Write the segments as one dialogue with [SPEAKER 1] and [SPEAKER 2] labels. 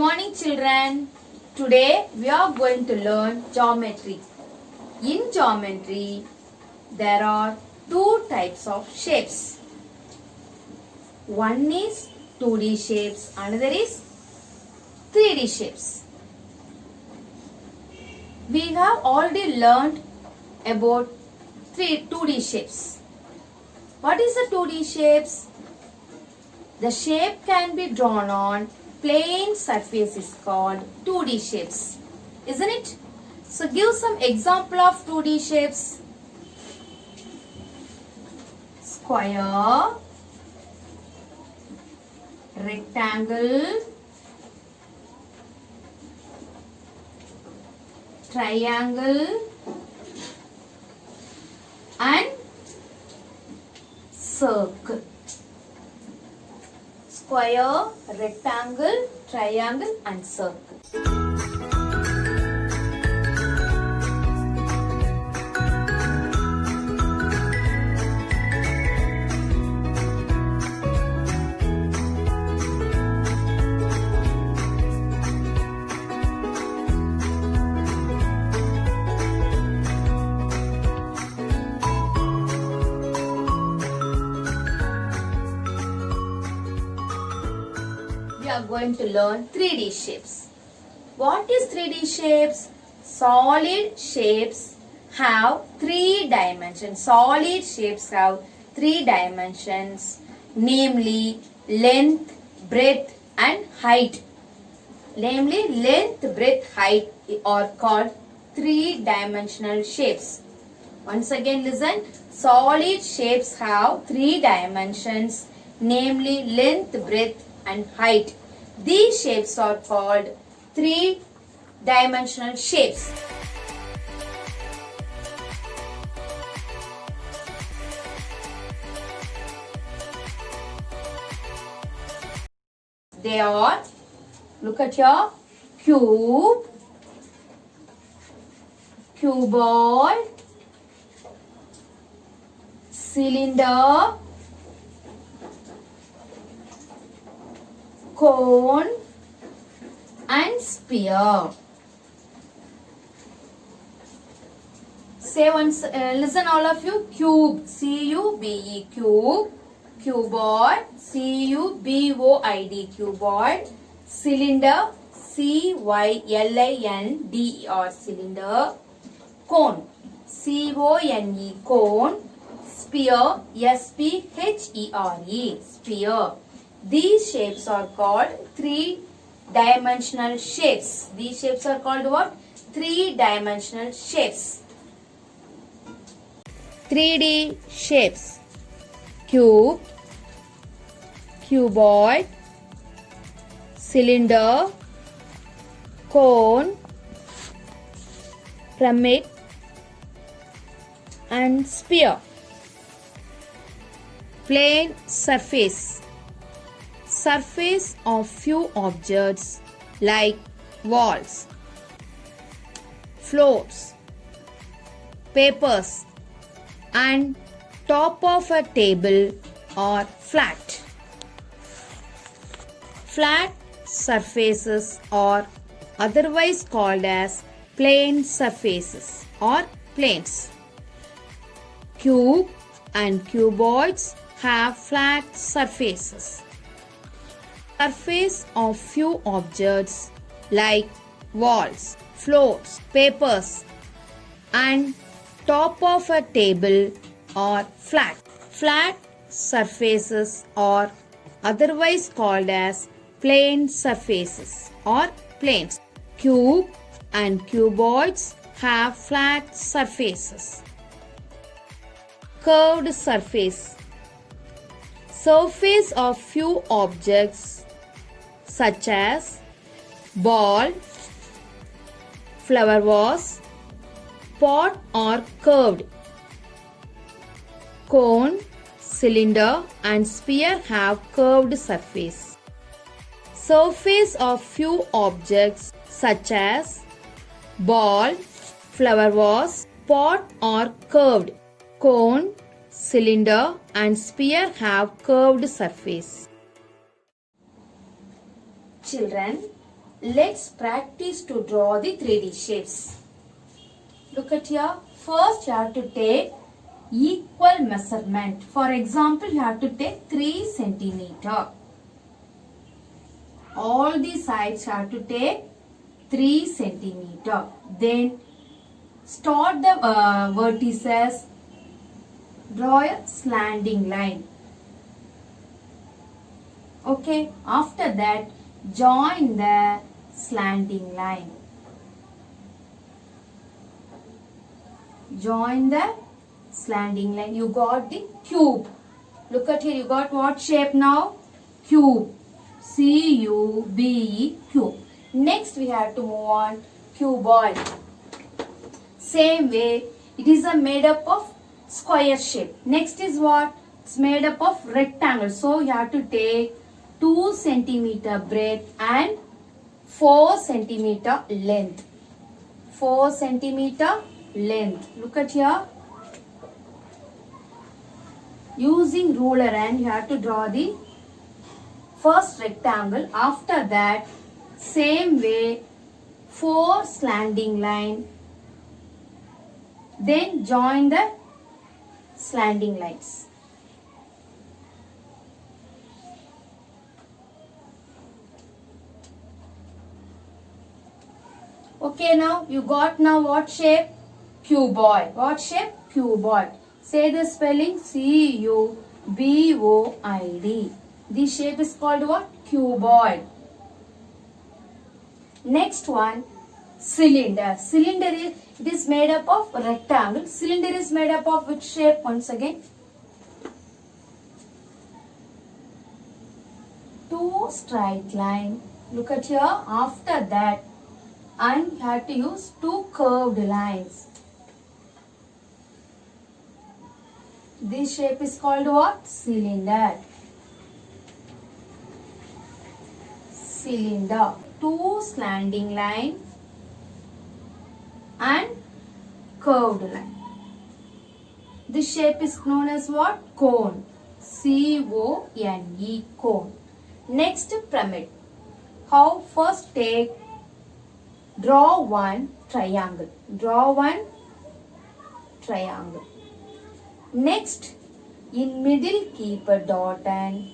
[SPEAKER 1] morning children. Today we are going to learn geometry. In geometry there are two types of shapes. One is 2D shapes, another is 3D shapes. We have already learned about 2D shapes. What is the 2D shapes? The shape can be drawn on plane surface is called 2D shapes, isn't it? So give some example of 2D shapes. Square, rectangle, triangle and circle. Square, rectangle, triangle and circle. We are going to learn 3D shapes. What is 3D shapes? Solid shapes have 3 dimensions. Solid shapes have 3 dimensions, namely length, breadth and height. Namely length, breadth, height are called 3-dimensional shapes. Once again listen. Solid shapes have 3 dimensions, namely length, breadth and height. These shapes are called 3-dimensional shapes. They are, look at your cube, cuboid, cylinder, cone and sphere. Say once, listen all of you. Cube, C-U-B-E, cube. Cuboid, C-U-B-O-I-D, cuboid. Cylinder, C-Y-L-I-N-D-E-R, cylinder. Cone, C-O-N-E, cone. Sphere, S-P-H-E-R-E, sphere. These shapes are called 3-dimensional shapes. These shapes are called what? 3-dimensional shapes. 3D shapes. Cube, cuboid, cylinder, cone, pyramid and sphere. Plane surface. Surface of few objects like walls, floors, papers and top of a table or flat. Flat surfaces are otherwise called as plane surfaces or planes. Cube and cuboids have flat surfaces. Surface of few objects like walls, floors, papers and top of a table are flat. Flat surfaces are otherwise called as plane surfaces or planes. Cube and cuboids have flat surfaces. Curved surface. Surface of few objects such as ball, flower vase, pot are curved. Cone, cylinder and sphere have curved surface. Surface of few objects such as ball, flower vase, pot are curved. Cone, cylinder and sphere have curved surface. Children, let's practice to draw the 3D shapes. Look at here. First you have to take equal measurement. For example, you have to take 3 centimeter. All the sides you have to take 3 centimeter. Then start the vertices. Draw a slanting line. Okay. After that, join the slanting line. Join the slanting line. You got the cube. Look at here. You got what shape now? Cube. C-U-B-E, cube. Next we have to move on cuboid. Same way, it is made up of square shape. Next is what? It's made up of rectangle. So you have to take 2 centimeter breadth and 4 centimeter length. 4 centimeter length. Look at here. Using ruler and you have to draw the first rectangle. After that, same way, 4 slanting line. Then join the slanting lines. Okay, now you got now what shape? Cuboid. What shape? Cuboid. Say the spelling. C-U-B-O-I-D. This shape is called what? Cuboid. Next one, cylinder. Cylinder is made up of rectangle. Cylinder is made up of which shape? Once again, 2 straight line. Look at here. After that, and you have to use 2 curved lines. This shape is called what? Cylinder. Cylinder. 2 slanting line and curved line. This shape is known as what? Cone. C-O-N-E, cone. Next, pyramid. How? First draw one triangle. Draw one triangle. Next, in middle keep a dot and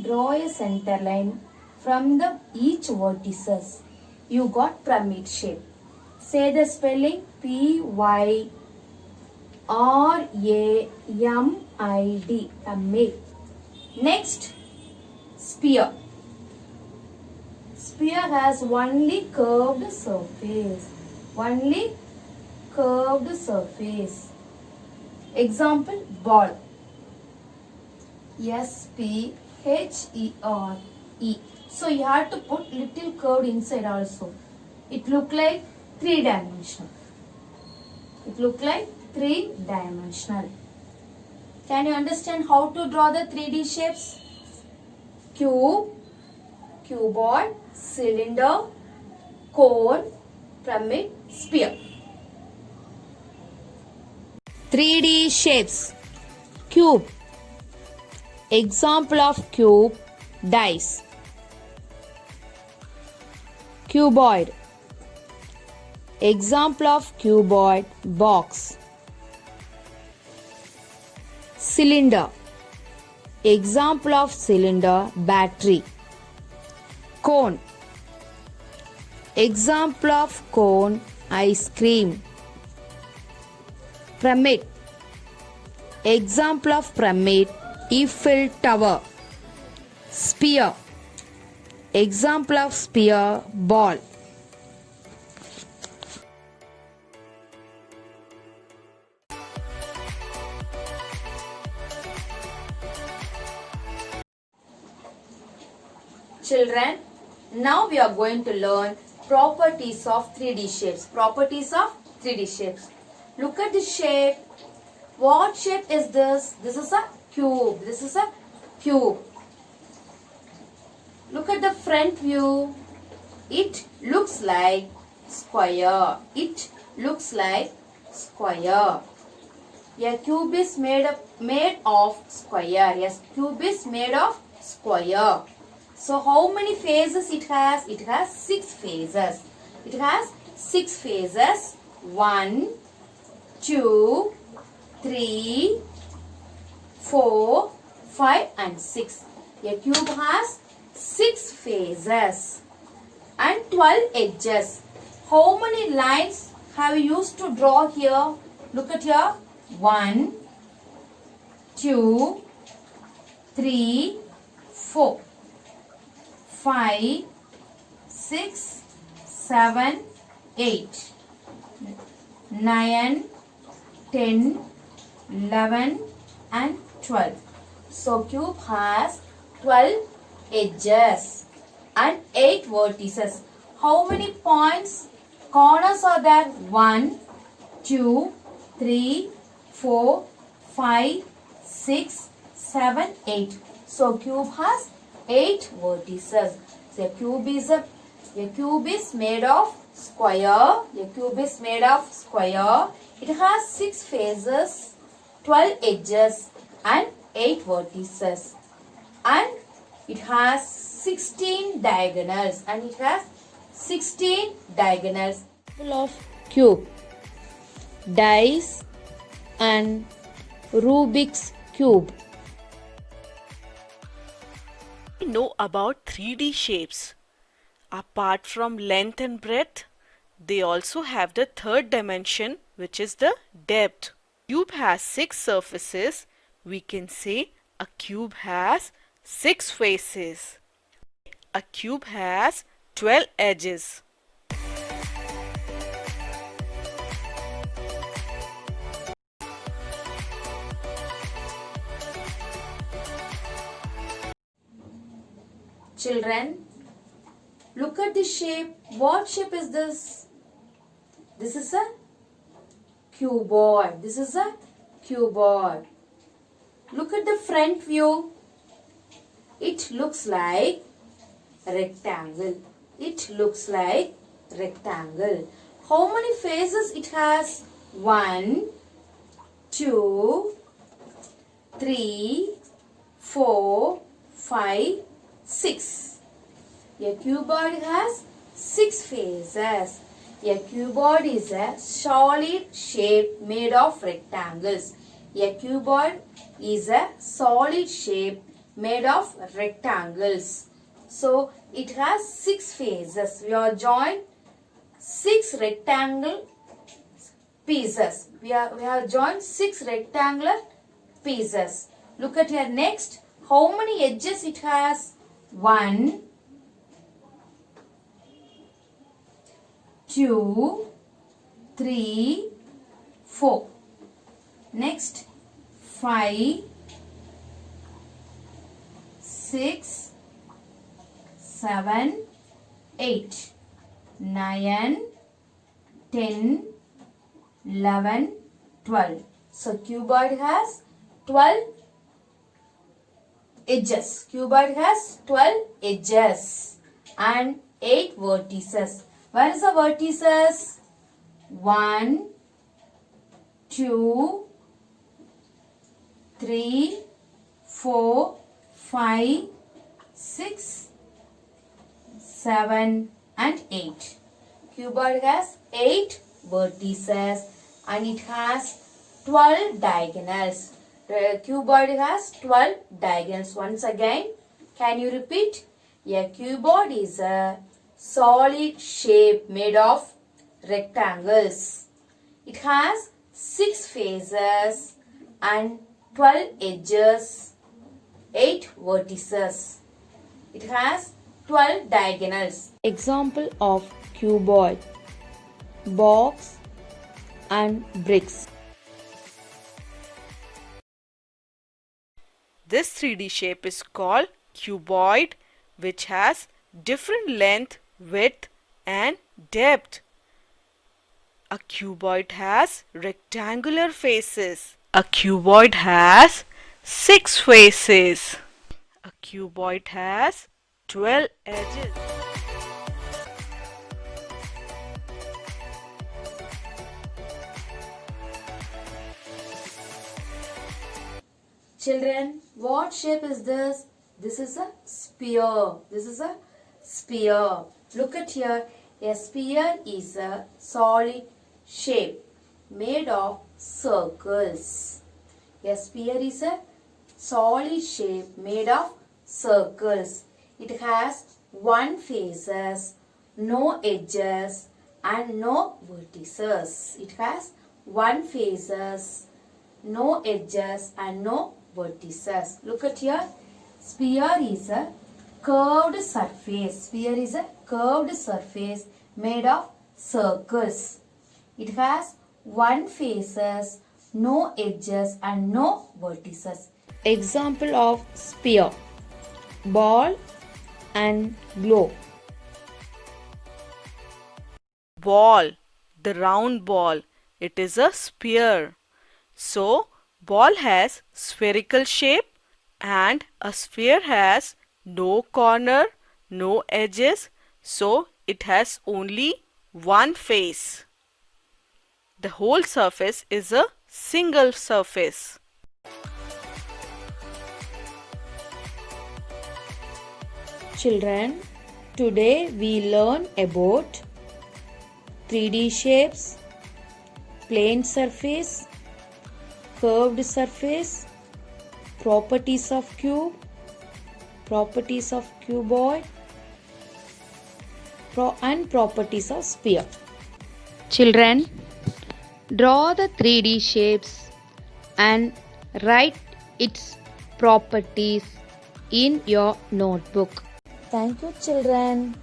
[SPEAKER 1] draw a center line from the each vertices. You got pyramid shape. Say the spelling. P-Y-R-A-M-I-D. Pyramid. Next, sphere. Sphere has only curved surface. Only curved surface. Example, ball. S-P-H-E-R-E. So you have to put little curve inside also. It look like 3-dimensional. It look like 3-dimensional. Can you understand how to draw the 3D shapes? Cube, cuboid, cylinder, cone, pyramid, sphere. 3D shapes. Cube. Example of cube, dice. Cuboid. Example of cuboid, box. Cylinder. Example of cylinder, battery. Cone. Example of cone, ice cream. Pyramid. Example of pyramid, Eiffel Tower. Sphere. Example of sphere, ball. Children, now we are going to learn properties of 3D shapes. Properties of 3D shapes. Look at the shape. What shape is this? This is a cube. This is a cube. Look at the front view. It looks like square. It looks like square. A cube is made of square. Yes, cube is made of square. So how many phases it has? It has 6 phases. It has 6 phases. 1, 2, 3, 4, 5 and 6. A cube has 6 phases and 12 edges. How many lines have you used to draw here? Look at here. 1, 2, 3, 4, 5, 6, 7, 8, 9, 10, 11 and 12. So cube has 12 edges and 8 vertices. How many points, corners are there? 1, 2, 3, 4, 5, 6, 7, 8. So cube has 8 vertices. So a cube is made of square. A cube is made of square. It has 6 faces, 12 edges and 8 vertices. And it has 16 diagonals. And it has 16 diagonals. Full of cube, dice and Rubik's cube.
[SPEAKER 2] We know about 3D shapes. Apart from length and breadth, they also have the third dimension, which is the depth. Cube has 6 surfaces. We can say a cube has 6 faces. A cube has 12 edges.
[SPEAKER 1] Children, look at the shape. What shape is this? This is a cuboid. This is a cuboid. Look at the front view. It looks like a rectangle. It looks like rectangle. How many faces it has? 1, 2, 3, 4, 5, 6. A cuboid has 6 faces. A cuboid is a solid shape made of rectangles. A cuboid is a solid shape made of rectangles. So it has 6 faces. We have joined 6 rectangle pieces. We have joined 6 rectangular pieces. Look at here next. How many edges it has? 1, 2, 3, 4. Next 5, 6, 7, 8, 9, 10, 11, 12. So cuboid has 12 edges. Cuboid has 12 edges and 8 vertices. Where is the vertices? 1, 2, 3, 4, 5, 6, 7 and 8. Cuboid has 8 vertices and it has 12 diagonals. The cuboid has 12 diagonals. Once again, can you repeat? A cuboid is a solid shape made of rectangles. It has 6 faces and 12 edges, 8 vertices. It has 12 diagonals. Example of cuboid: box and bricks.
[SPEAKER 2] This 3D shape is called cuboid, which has different length, width and depth. A cuboid has rectangular faces. A cuboid has 6 faces. A cuboid has 12 edges.
[SPEAKER 1] Children, what shape is this? This is a sphere. sphere. This is a sphere. Look at here. A sphere is a solid shape made of circles. A sphere is a solid shape made of circles. It has one faces, no edges and no vertices. It has one faces, no edges and no vertices. Look at here. Sphere is a curved surface. Sphere is a curved surface made of circles. It has one faces, no edges and no vertices. Example of sphere: ball and globe.
[SPEAKER 2] Ball, the round ball, it is a sphere. So, ball has spherical shape and a sphere has no corner, no edges, so it has only one face. The whole surface is a single surface.
[SPEAKER 1] Children, today we learn about 3D shapes, plane surface, curved surface, properties of cube, properties of cuboid, and properties of sphere. Children, draw the 3D shapes and write its properties in your notebook. Thank you, children.